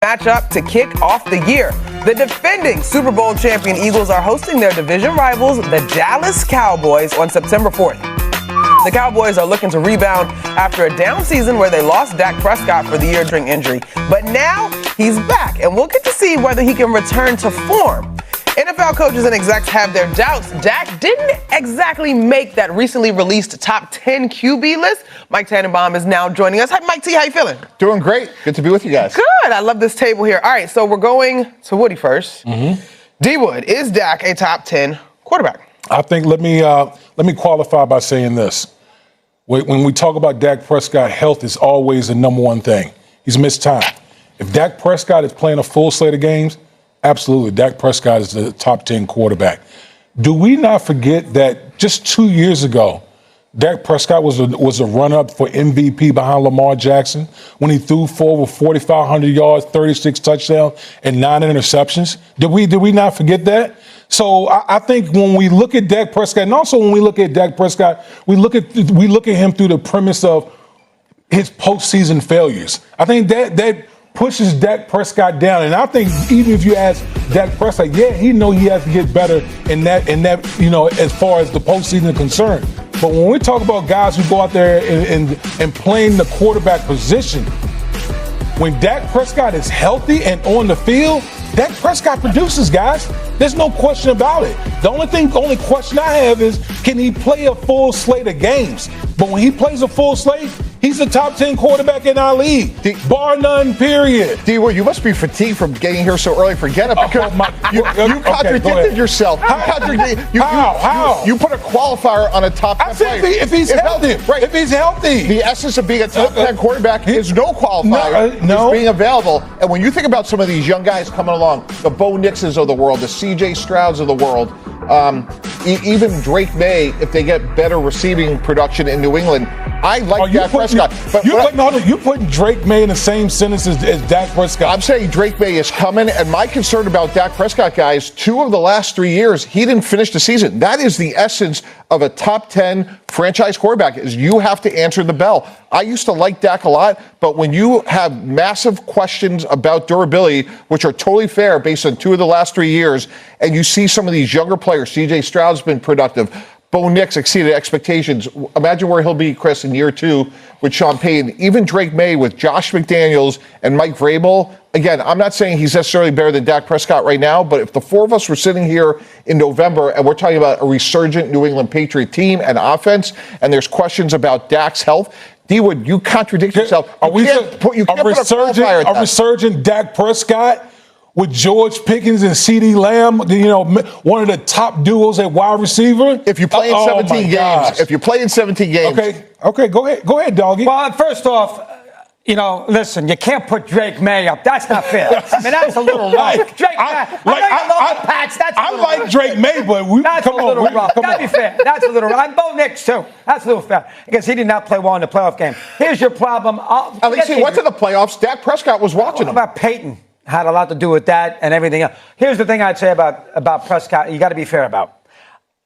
Matchup to kick off the year. The defending Super Bowl champion Eagles are hosting their division rivals, the Dallas Cowboys, on September 4th. The Cowboys are looking to rebound after a down season where they lost Dak Prescott for the year during injury. But now he's back, and we'll get to see whether he can return to form. NFL coaches and execs have their doubts. Dak didn't exactly make that recently released top 10 QB list. Mike Tannenbaum is now joining us. Hi, Mike T. How you feeling? Doing great. Good to be with you guys. Good. I love this table here. All right, so we're going to Woody first. D-Wood, is Dak a top 10 quarterback? I think let me qualify by saying this. When we talk about Dak Prescott, health is always the number one thing. He's missed time. If Dak Prescott is playing a full slate of games, absolutely, Dak Prescott is the top 10 quarterback. Do we not forget that just 2 years ago, Dak Prescott was a run-up for MVP behind Lamar Jackson when he threw for over 4,500 yards, 36 touchdowns, and 9 interceptions? Did we not forget that? So I think when we look at Dak Prescott, and also when we look at Dak Prescott, we look at him through the premise of his postseason failures. I think that pushes Dak Prescott down. And I think even if you ask Dak Prescott, yeah, he has to get better in that, as far as the postseason is concerned. But when we talk about guys who go out there and playing the quarterback position, when Dak Prescott is healthy and on the field, Dak Prescott produces, guys. There's no question about it. The only question I have is, can he play a full slate of games? But when he plays a full slate, he's the top 10 quarterback in our league, bar none, period. D-Wood, you must be fatigued from getting here so early. Forget it, because you contradicted yourself. How? You put a qualifier on a top 10 player. If he's healthy. Right. If he's healthy. The essence of being a top 10 quarterback is no qualifier. No. It's being available. And when you think about some of these young guys coming along, the Bo Nixons of the world, the C.J. Strouds of the world, even Drake May, if they get better receiving production in New England, I like Dak Prescott. You're putting Drake May in the same sentence as Dak Prescott. I'm saying Drake May is coming, and my concern about Dak Prescott, guys, 2 of the last 3 years, he didn't finish the season. That is the essence of a top 10 franchise quarterback, is you have to answer the bell. I used to like Dak a lot, but when you have massive questions about durability, which are totally fair based on 2 of the last 3 years, and you see some of these younger players, C.J. Stroud's been productive, Bo Nix exceeded expectations. Imagine where he'll be, Chris, in year 2 with Sean Payton. Even Drake May with Josh McDaniels and Mike Vrabel. Again, I'm not saying he's necessarily better than Dak Prescott right now, but if the 4 of us were sitting here in November and we're talking about a resurgent New England Patriot team and offense, and there's questions about Dak's health, D-Wood, you contradict yourself. A resurgent Dak Prescott with George Pickens and CeeDee Lamb, one of the top duos at wide receiver. If you play in 17 games, Okay, go ahead, doggy. Well, first off, listen, you can't put Drake May up. That's not fair. I mean, that's a little rough. Drake May. I like Drake May, but that's a little rough. That'd be fair. That's a little rough. And Bo Nix, too. That's a little fair. Because he did not play well in the playoff game. Here's your problem. At least he went to the playoffs. Dak Prescott was watching him. About Peyton had a lot to do with that and everything else. Here's the thing I'd say about Prescott you got to be fair about.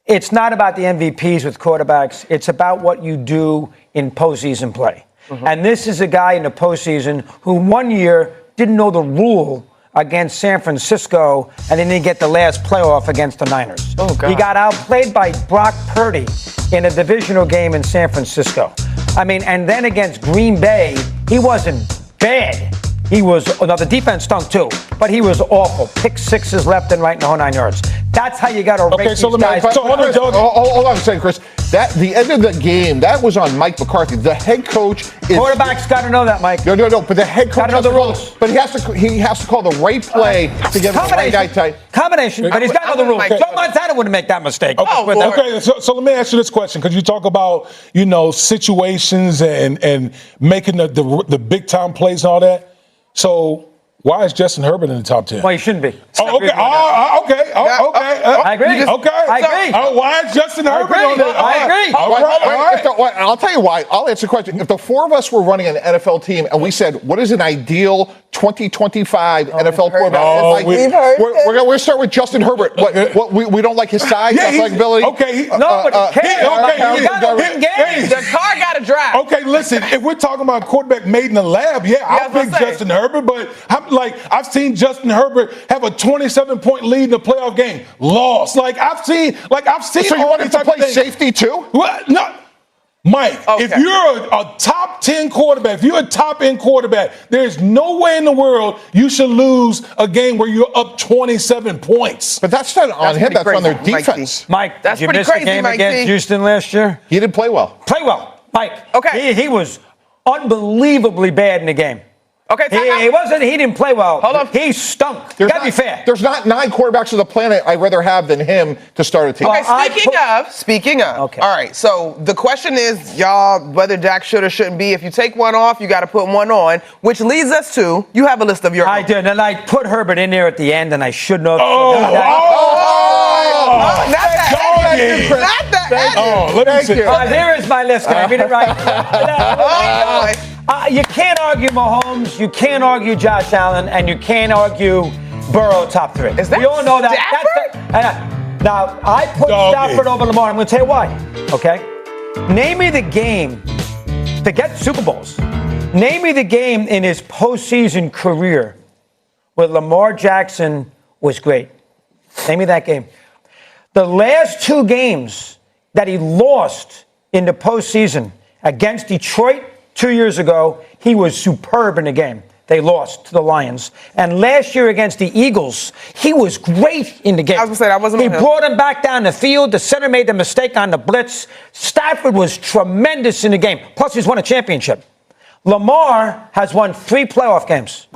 It's not about the MVPs with quarterbacks. It's about what you do in postseason play. And this is a guy in the postseason who 1 year didn't know the rule against San Francisco and then didn't get the last playoff against the Niners. Oh, God. He got outplayed by Brock Purdy in a divisional game in San Francisco. I mean, and then against Green Bay, he wasn't bad. The defense stunk too, but he was awful. Pick sixes left and right in the whole 9 yards. That's how you got to rate these guys. Hold on a second, Chris. The end of the game, that was on Mike McCarthy. The head coach is... Quarterback's got to know that, Mike. No. But the head coach... Got to know the rules. But he has to call the right play to get the right guy tight. Combination, but he's got to know the rules. Joe Montana wouldn't make that mistake. So let me ask you this question, because you talk about, situations and making the big-time plays and all that. So why is Justin Herbert in the top 10? Well, he shouldn't be. Okay. I agree. Why is Justin Herbert on there? I agree. All right. I'll tell you why. I'll answer the question. If the 4 of us were running an NFL team and we said, what is an ideal 2025 NFL quarterback? We've heard we're going to start with Justin Herbert. We don't like his size, athletic ability. Okay. Nobody cares. The car got to drive. Okay, listen, if we're talking about a quarterback made in the lab, I'll pick Justin Herbert, but I've seen Justin Herbert have a 27-point lead in a playoff game, lost. I've seen. So you want him to play safety too? What? No. Mike, if you're a top 10 quarterback, if you're a top end quarterback, there's no way in the world you should lose a game where you're up 27 points. But that's not on him, that's on their defense. Mike, that's did you pretty miss crazy, the game Mike against T. Houston last year? He didn't play well. Play well, Mike. Okay. He was unbelievably bad in the game. Okay, He didn't play well. Hold on. He stunk. You gotta be fair. There's not 9 quarterbacks on the planet I'd rather have than him to start a team. Okay, speaking of. Okay. All right, so the question is, y'all, whether Dak should or shouldn't be. If you take one off, you got to put one on, which leads us to, you have a list of your. I did, and I put Herbert in there at the end, and I shouldn't have. Not that. Let me see. Here is my list. Can I read it right? You can't argue Mahomes, you can't argue Josh Allen, and you can't argue Burrow top 3. Is that we all know that. Now, I put Stafford over Lamar. I'm going to tell you why. Okay? Name me the game. Forget Super Bowls. Name me the game in his postseason career where Lamar Jackson was great. Name me that game. The last 2 games that he lost in the postseason against Detroit 2 years ago, he was superb in the game. They lost to the Lions. And last year against the Eagles, he was great in the game. I was going to say, that wasn't He on him. brought him back down the field. The center made the mistake on the blitz. Stafford was tremendous in the game. Plus, he's won a championship. Lamar has won 3 playoff games.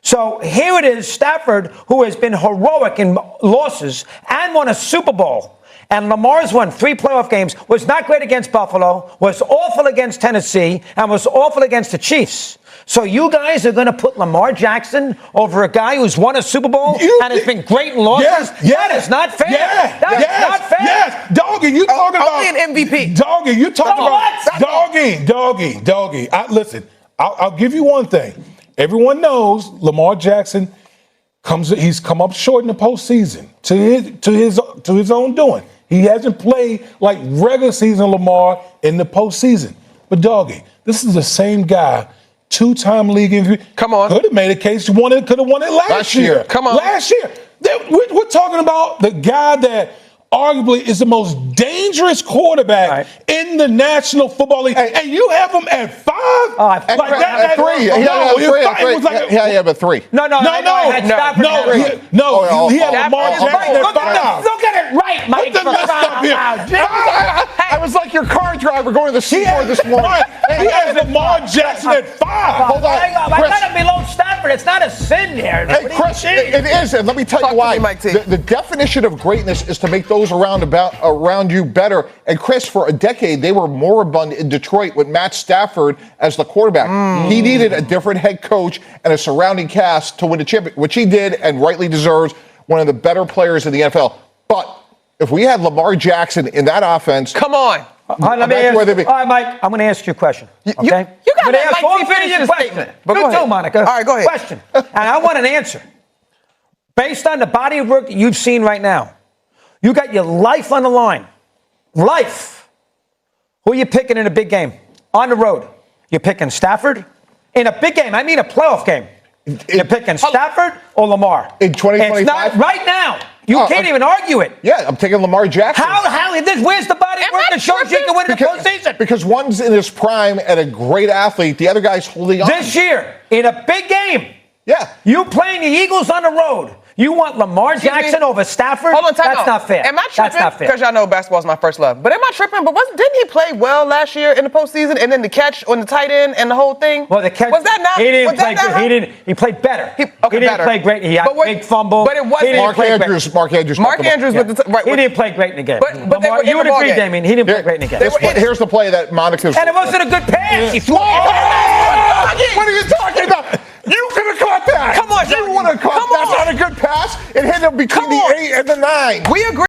So here it is, Stafford, who has been heroic in losses and won a Super Bowl. And Lamar's won 3 playoff games, was not great against Buffalo, was awful against Tennessee, and was awful against the Chiefs. So you guys are going to put Lamar Jackson over a guy who's won a Super Bowl and has been great in losses? That is not fair. That is not fair. Yes, Doggy, you talking about only an MVP. Doggy, you talking about Doggy. Listen, I'll give you one thing. Everyone knows Lamar Jackson he's come up short in the postseason to his own doing. He hasn't played like regular season Lamar in the postseason. But Doggy, this is the same guy, 2-time league MVP. Come on. Could have made a case could have won it last year. Come on. Last year. We're talking about the guy that arguably is the most dangerous quarterback in the National Football League. And you have him at 5? At 3. He had a 3. No. He had Lamar Jackson at 5. Look at it right, Mike. I was like your car driver going to the store this morning. He has Lamar Jackson at 5. Hold on. I got him below Stafford. It's not a sin there. Hey, Chris, it is, and let me tell you why. The definition of greatness is to make those around you better. And Chris, for a decade, they were moribund in Detroit with Matt Stafford as the quarterback. He needed a different head coach and a surrounding cast to win a championship, which he did and rightly deserves, one of the better players in the NFL. But if we had Lamar Jackson in that offense... Come on. All right, Mike, I'm going to ask you a question. Okay? You got to let Mike finish his statement. You too, Monica. All right, go ahead. Question. And I want an answer. Based on the body of work that you've seen right now, you got your life on the line. Life. Who are you picking in a big game? On the road. You're picking Stafford? In a big game, I mean a playoff game. You're picking Stafford or Lamar? In 2025? It's not right now. You can't even argue it. Yeah, I'm taking Lamar Jackson. Where's the body of work that shows you can win the postseason? Because one's in his prime and a great athlete. The other guy's holding on. This year, in a big game. Yeah. You playing the Eagles on the road. You want Lamar Jackson over Stafford? Hold on, That's not fair. Am I tripping? That's not fair. Because y'all know basketball's my first love. But am I tripping? But didn't he play well last year in the postseason? And then the catch on the tight end and the whole thing? Well, the catch. Was that not? He didn't play good. Right? He played better. He didn't better. play great. He had a big fumble. But it wasn't. Mark Andrews. Mark Andrews with the right. He didn't play great in the game. But they were you would agree, Damien. He didn't play great in the game. Here's the play that Monica's. And it wasn't a good pass. He threw it. What are you talking about? You could have caught that. Come on, you would have caught that. That's not a good pass. It hit him between the 8 and the 9. We agree.